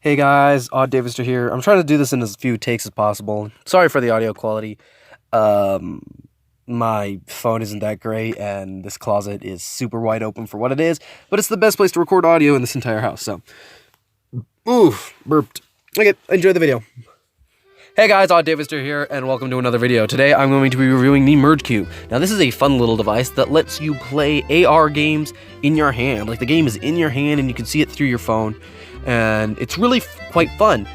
Hey guys, Odd Davister here. I'm trying to do this in as few takes as possible. Sorry for the audio quality. Um, my phone isn't that great, and this closet is super wide open for what it is, but it's the best place to record audio in this entire house, so. Oof, burped. Okay, enjoy the video. Hey guys, Odd Davister here, and welcome to another video. Today I'm going to be reviewing the Merge Cube. Now this is a fun little device that lets you play AR games in your hand. Like the game is in your hand and you can see it through your phone. And it's really quite fun.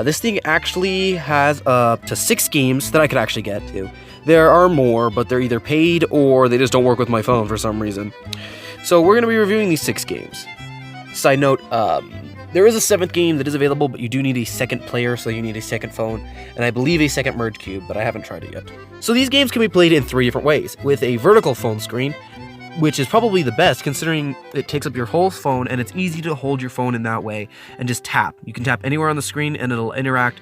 This thing actually has up to 6 games that I could actually get to. There are more, but they're either paid or they just don't work with my phone for some reason. So we're going to be reviewing these 6 games. Side note, there is a 7th game that is available, but you do need a second player, so you need a second phone, and I believe a second Merge Cube, but I haven't tried it yet. So these games can be played in 3 different ways, with a vertical phone screen, which is probably the best considering it takes up your whole phone and it's easy to hold your phone in that way and just tap. You can tap anywhere on the screen and it'll interact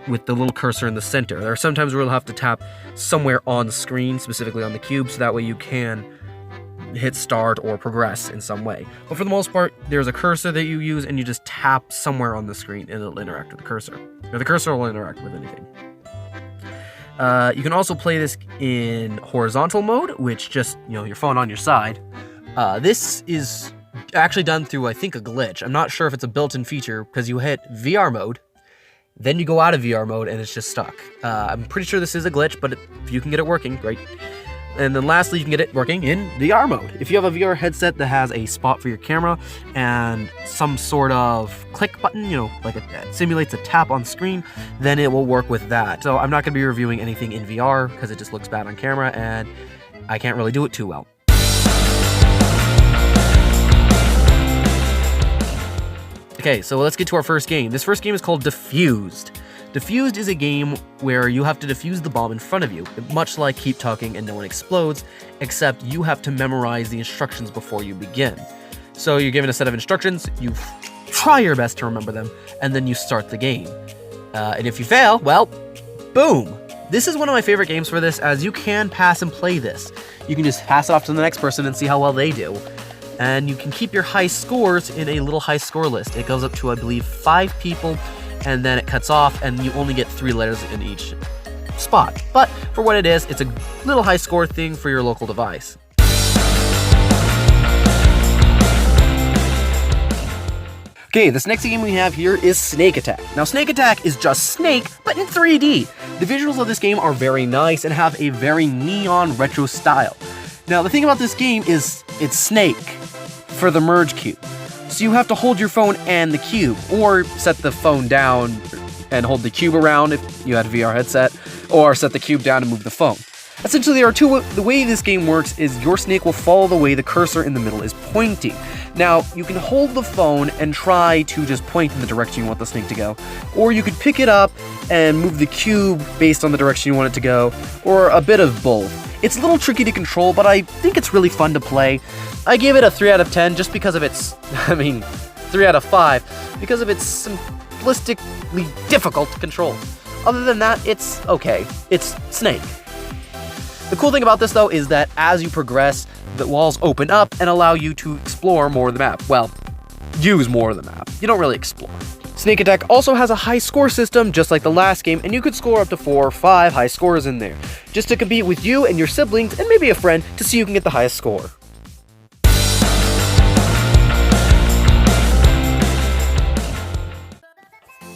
with the little cursor in the center. There are sometimes where you'll have to tap somewhere on the screen, specifically on the cube, so that way you can hit start or progress in some way. But for the most part, there's a cursor that you use and you just tap somewhere on the screen and it'll interact with the cursor. Or the cursor will interact with anything. You can also play this in horizontal mode, which just, your phone on your side. This is actually done through, I think, a glitch. I'm not sure if it's a built-in feature, because you hit VR mode, then you go out of VR mode, and it's just stuck. I'm pretty sure this is a glitch, but if you can get it working, great. And then lastly, you can get it working in VR mode. If you have a VR headset that has a spot for your camera and some sort of click button, like it simulates a tap on screen, then it will work with that. So I'm not going to be reviewing anything in VR because it just looks bad on camera and I can't really do it too well. Okay, so let's get to our first game. This first game is called Defused. Defused is a game where you have to defuse the bomb in front of you, much like Keep Talking and No One Explodes, except you have to memorize the instructions before you begin. So you're given a set of instructions, you try your best to remember them, and then you start the game. And if you fail, well, boom! This is one of my favorite games for this, as you can pass and play this. You can just pass it off to the next person and see how well they do. And you can keep your high scores in a little high score list. It goes up to, I believe, 5 people, and then it cuts off, and you only get 3 letters in each spot. But for what it is, it's a little high score thing for your local device. Okay, this next game we have here is Snake Attack. Now, Snake Attack is just Snake, but in 3D. The visuals of this game are very nice and have a very neon retro style. Now, the thing about this game is it's Snake for the Merge Cube. So you have to hold your phone and the cube, or set the phone down and hold the cube around if you had a VR headset, or set the cube down and move the phone. Essentially, there are the way this game works is your snake will follow the way the cursor in the middle is pointing. Now, you can hold the phone and try to just point in the direction you want the snake to go, or you could pick it up and move the cube based on the direction you want it to go, or a bit of both. It's a little tricky to control, but I think it's really fun to play. I give it a 3 out of 10 just because of its, 3 out of 5, because of its simplistically difficult to control. Other than that, it's okay. It's Snake. The cool thing about this, though, is that as you progress, the walls open up and allow you to explore more of the map. Well, use more of the map. You don't really explore. Snake Attack also has a high score system, just like the last game, and you could score up to 4 or 5 high scores in there, just to compete with you and your siblings and maybe a friend to see who can get the highest score.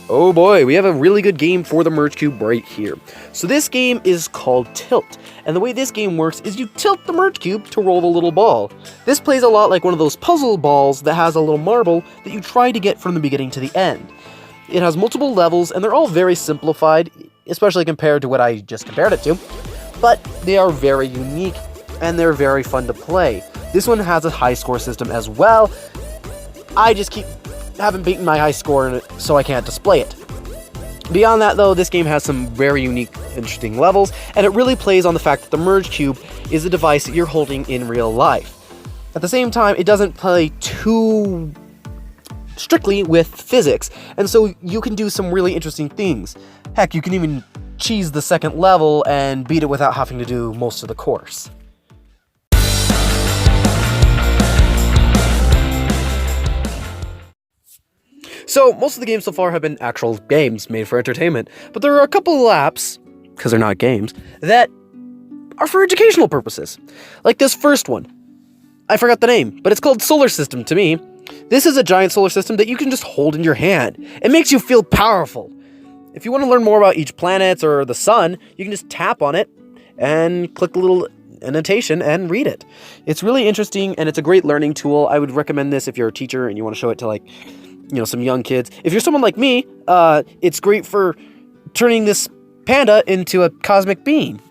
Oh boy, we have a really good game for the Merge Cube right here. So this game is called Tilt, and the way this game works is you tilt the Merge Cube to roll the little ball. This plays a lot like one of those puzzle balls that has a little marble that you try to get from the beginning to the end. It has multiple levels, and they're all very simplified, especially compared to what I just compared it to, but they are very unique, and they're very fun to play. This one has a high score system as well. I just haven't beaten my high score in it, so I can't display it. Beyond that, though, this game has some very unique, interesting levels, and it really plays on the fact that the Merge Cube is a device that you're holding in real life. At the same time, it doesn't play too strictly with physics, and so you can do some really interesting things. Heck, you can even cheese the second level and beat it without having to do most of the course. So, most of the games so far have been actual games made for entertainment, but there are a couple of apps, because they're not games, that are for educational purposes. Like this first one. I forgot the name, but it's called Solar System to me. This is a giant solar system that you can just hold in your hand. It makes you feel powerful. If you want to learn more about each planet or the sun, you can just tap on it and click the little annotation and read it. It's really interesting and it's a great learning tool. I would recommend this if you're a teacher and you want to show it to, like, you know, some young kids. If you're someone like me, it's great for turning this panda into a cosmic being.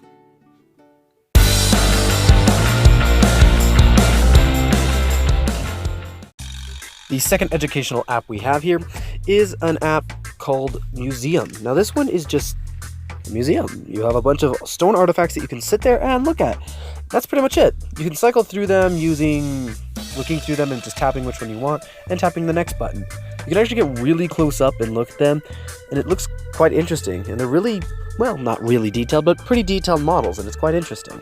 The second educational app we have here is an app called Museum. Now this one is just a museum. You have a bunch of stone artifacts that you can sit there and look at. That's pretty much it. You can cycle through them looking through them and just tapping which one you want and tapping the next button. You can actually get really close up and look at them, and it looks quite interesting. And they're really, well, not really detailed, but pretty detailed models, and it's quite interesting.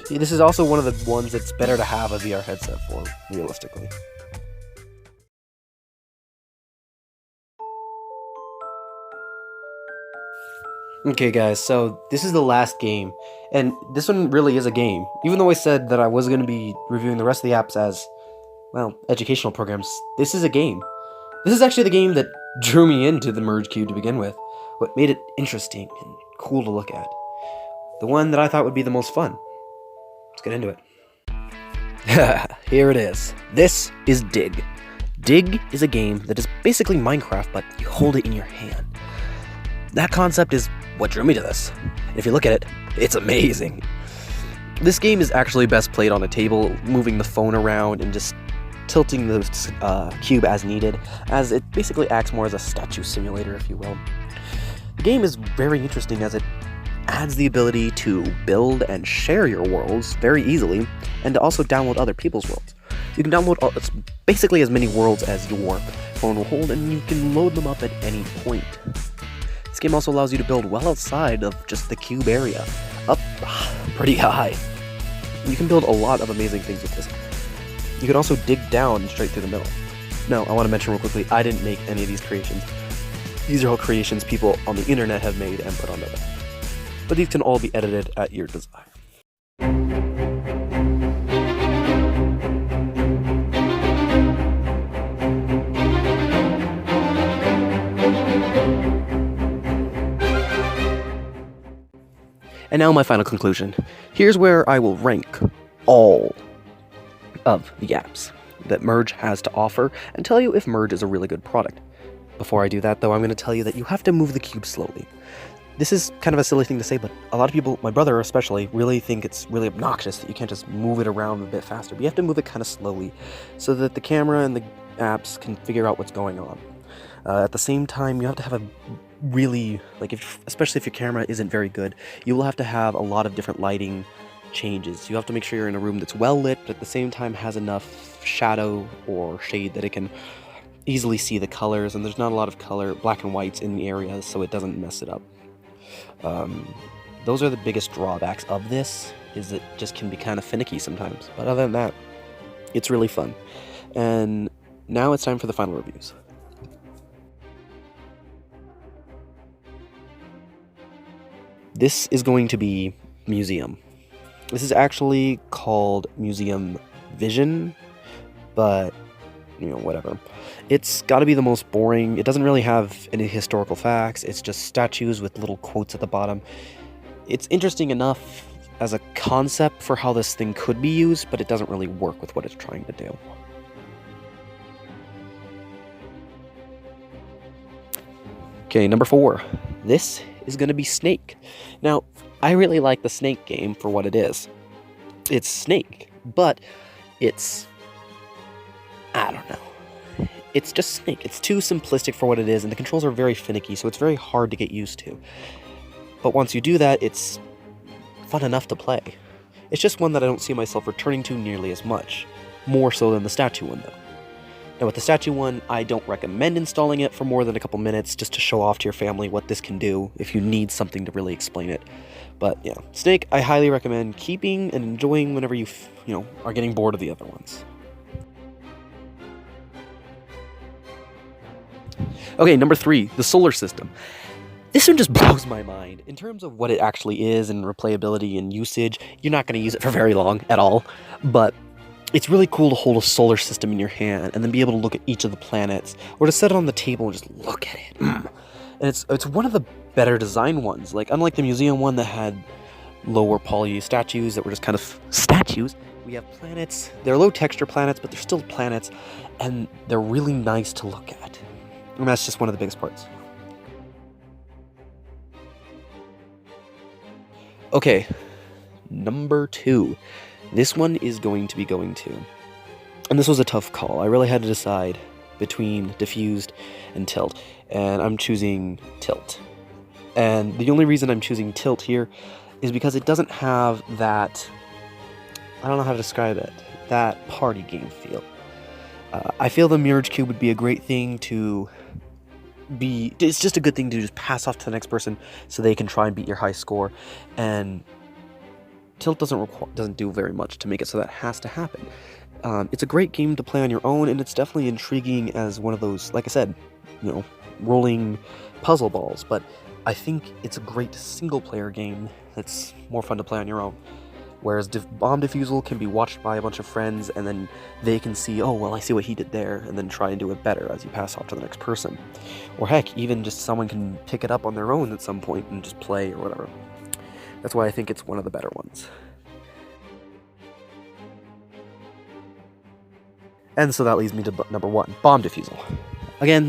This is also one of the ones that's better to have a VR headset for, realistically. Okay guys, so this is the last game, and this one really is a game. Even though I said that I was going to be reviewing the rest of the apps as, well, educational programs, this is a game. This is actually the game that drew me into the Merge Cube to begin with, what made it interesting and cool to look at. The one that I thought would be the most fun. Let's get into it. Here it is. This is Dig. Dig is a game that is basically Minecraft, but you hold it in your hand. That concept is what drew me to this. If you look at it, it's amazing. This game is actually best played on a table, moving the phone around and just tilting the cube as needed, as it basically acts more as a statue simulator, if you will. The game is very interesting as it adds the ability to build and share your worlds very easily, and to also download other people's worlds. You can download basically as many worlds as your phone will hold, and you can load them up at any point. This game also allows you to build well outside of just the cube area, up pretty high. You can build a lot of amazing things with this. You can also dig down straight through the middle. Now, I want to mention real quickly, I didn't make any of these creations. These are all creations people on the internet have made and put on there. But these can all be edited at your desire. And now my final conclusion. Here's where I will rank all of the apps that Merge has to offer and tell you if Merge is a really good product. Before I do that, though, I'm going to tell you that you have to move the cube slowly. This is kind of a silly thing to say, but a lot of people, my brother especially, really think it's really obnoxious that you can't just move it around a bit faster. But you have to move it kind of slowly so that the camera and the apps can figure out what's going on. At the same time, you have to have a really, especially if your camera isn't very good, you will have to have a lot of different lighting changes. You have to make sure you're in a room that's well lit, but at the same time has enough shadow or shade that it can easily see the colors, and there's not a lot of color, black and whites in the area, so it doesn't mess it up. Those are the biggest drawbacks of this, is it just can be kind of finicky sometimes. But other than that, it's really fun. And now it's time for the final reviews. This is going to be Museum. This is actually called Museum Vision, but, you know, whatever. It's got to be the most boring. It doesn't really have any historical facts. It's just statues with little quotes at the bottom. It's interesting enough as a concept for how this thing could be used, but it doesn't really work with what it's trying to do. Okay, number 4. This is going to be Snake. Now, I really like the Snake game for what it is. It's Snake, but it's, I don't know. It's just Snake. It's too simplistic for what it is, and the controls are very finicky, so it's very hard to get used to. But once you do that, it's fun enough to play. It's just one that I don't see myself returning to nearly as much. More so than the statue one, though. Now, with the statue one, I don't recommend installing it for more than a couple minutes just to show off to your family what this can do if you need something to really explain it. But yeah, Snake, I highly recommend keeping and enjoying whenever you are getting bored of the other ones. Okay, number 3, the solar system. This one just blows my mind. In terms of what it actually is and replayability and usage, you're not going to use it for very long at all, but it's really cool to hold a solar system in your hand and then be able to look at each of the planets, or to set it on the table and just look at it. And it's one of the better designed ones. Like, unlike the museum one that had lower poly statues that were just kind of statues, we have planets. They're low texture planets, but they're still planets, and they're really nice to look at. And that's just one of the biggest parts. Okay, number 2. This one is going to be going to, and this was a tough call. I really had to decide between diffused and tilt, and I'm choosing tilt. And the only reason I'm choosing tilt here is because it doesn't have that, I don't know how to describe it, that party game feel. I feel the Mirage Cube would be a great thing to be, it's just a good thing to just pass off to the next person so they can try and beat your high score, and tilt doesn't do very much to make it so that has to happen. It's a great game to play on your own, and it's definitely intriguing as one of those, like I said, rolling puzzle balls, but I think it's a great single-player game that's more fun to play on your own. Whereas Bomb Defusal can be watched by a bunch of friends, and then they can see, oh, well, I see what he did there, and then try and do it better as you pass off to the next person. Or heck, even just someone can pick it up on their own at some point and just play or whatever. That's why I think it's one of the better ones. And so that leads me to number 1, Bomb Defusal. Again,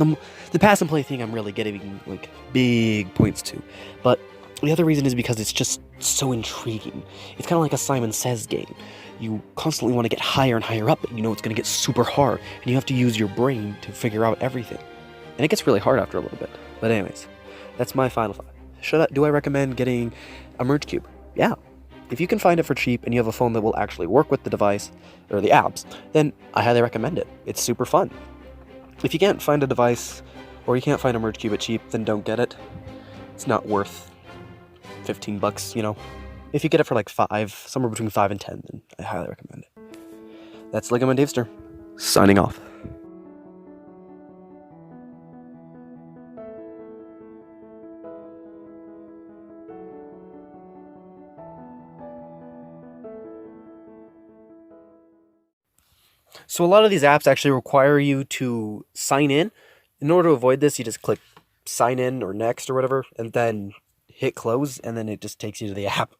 the pass and play thing I'm really giving like big points to, but the other reason is because it's just so intriguing. It's kind of like a Simon Says game. You constantly want to get higher and higher up, but you know it's going to get super hard, and you have to use your brain to figure out everything. And it gets really hard after a little bit. But anyways, that's my final thought. Do I recommend getting a Merge Cube? Yeah. If you can find it for cheap and you have a phone that will actually work with the device, or the apps, then I highly recommend it. It's super fun. If you can't find a device, or you can't find a Merge Cube at cheap, then don't get it. It's not worth $15, If you get it for like somewhere between 5 and 10, then I highly recommend it. That's Lego Man Davester, signing off. So a lot of these apps actually require you to sign in. In order to avoid this, you just click sign in or next or whatever, and then hit close, and then it just takes you to the app.